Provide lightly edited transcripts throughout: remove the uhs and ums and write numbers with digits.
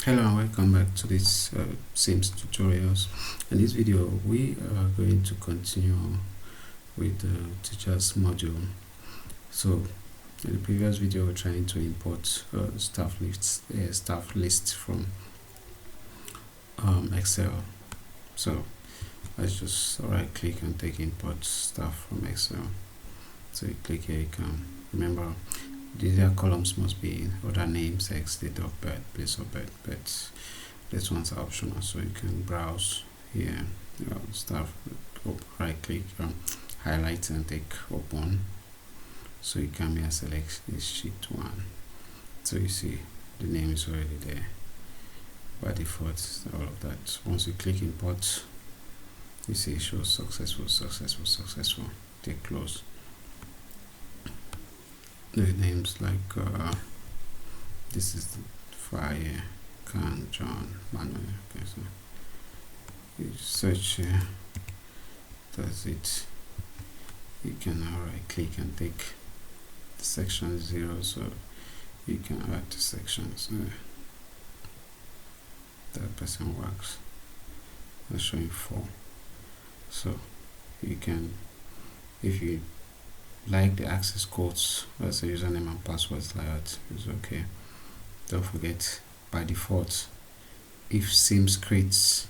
Hello and welcome back to this Sims tutorials. In this video we are going to continue with the teachers module. So in the previous video we're trying to import staff list from Excel. So let's just right click and take import staff from Excel. So you click here, you can remember these columns must be other names, sex, date of birth, place of birth, but this one's optional, so you can browse here, stuff, right click, highlight and take open. So you come here, select this sheet 1. So you see the name is already there by default, all of that. Once you click import, you see it shows successful. Take close. The names like this is the fire, Khan, John, Manuel. Okay, so you search here, that's it. You can now right click and take the section 0, so you can add the sections. That person works. I'm showing 4. So you can, if you like the access codes as a username and passwords like that, is okay. Don't forget, by default, if Sims creates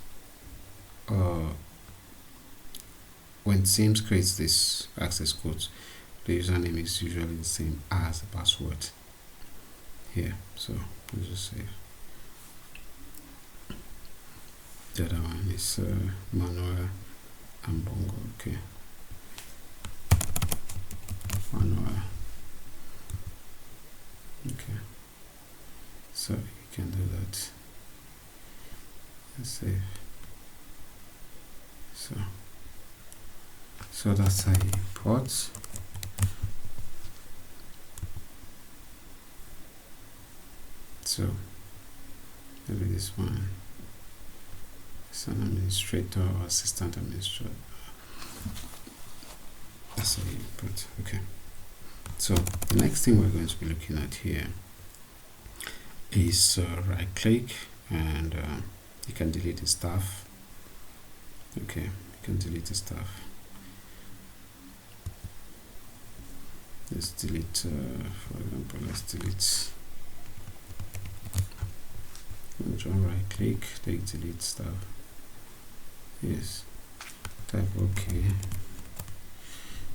when Sims creates this access codes, the username is usually the same as the password here. So let's just save. The other one is Manuel and Bongo. Okay, Manuel. Okay, so you can do that. Let's save. So that's how you import. So maybe this one is an administrator or assistant administrator. That's how you import. Okay. So the next thing we're going to be looking at here is right click and you can delete the stuff. Okay, you can delete the stuff. Let's delete, for example, let's delete. Right click, take delete stuff. Yes, type OK.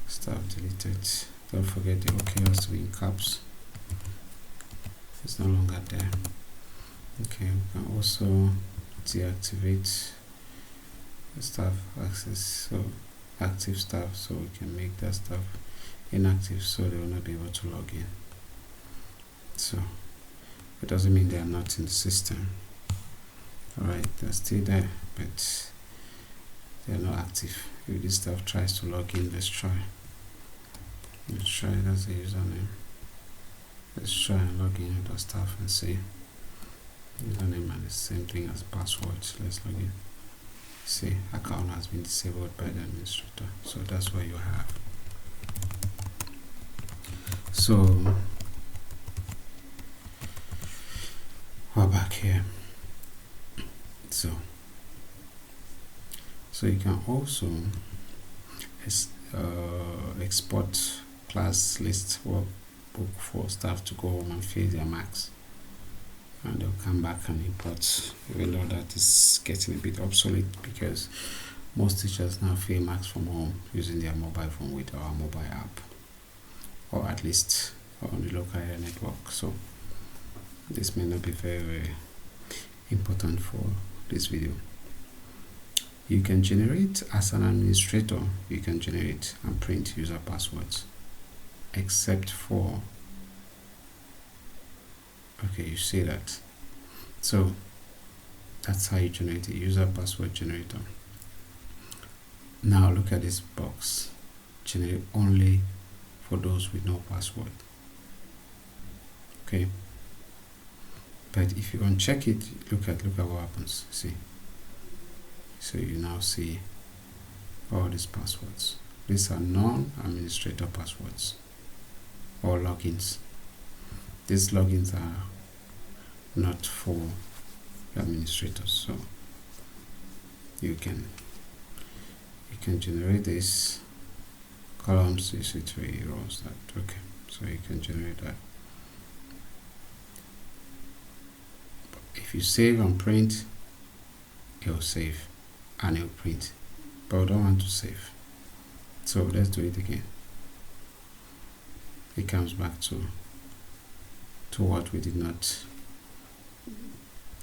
Stuff deleted. Don't forget the OK has to be in caps. It's no longer there. Okay, we can also deactivate the staff access, so active staff, so we can make that stuff inactive, so they will not be able to log in. So it doesn't mean they are not in the system. Alright, they're still there, but they are not active. If this stuff tries to log in, let's try that's the username. Let's try and log in with our stuff and see. Username and the same thing as password. Let's log in. See, account has been disabled by the administrator. So that's what you have. So we're back here. So you can also export class list workbook for staff to go home and fill their marks, and they'll come back and import, even though that is getting a bit obsolete because most teachers now fill marks from home using their mobile phone with our mobile app, or at least on the local area network. So this may not be very important for this video. You can generate, as an administrator, you can generate and print user passwords, except for, okay, you see that. So that's how you generate a user password generator. Now look at this box, generate only for those with no password. Okay, but if you uncheck it, look at what happens. See, so you now see all these passwords. These are non-administrator passwords or logins. These logins are not for administrators. So you can generate this columns, EC3 rows. That okay, so you can generate that. If you save and print, it will save and it will print, but we don't want to save, so let's do it again. It comes back to what we did not,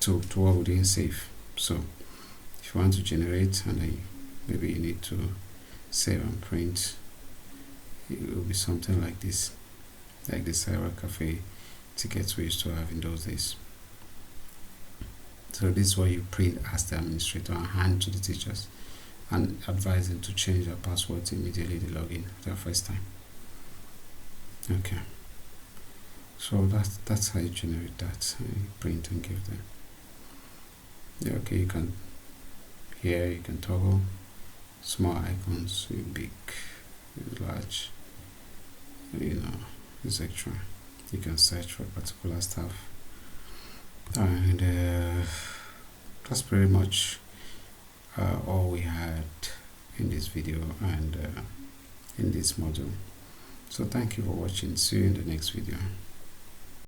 to what we didn't save. So if you want to generate and then maybe you need to save and print, it will be something like this, like the Cyber Cafe tickets we used to have in those days. So this is what you print as the administrator and hand to the teachers and advise them to change their passwords immediately they log in their first time. Okay, so that's how you generate that. You print and give them. Yeah, okay, you can, here you can toggle small icons, big, large, etc. You can search for particular stuff, and that's pretty much all we had in this video and in this module. So thank you for watching. See you in the next video.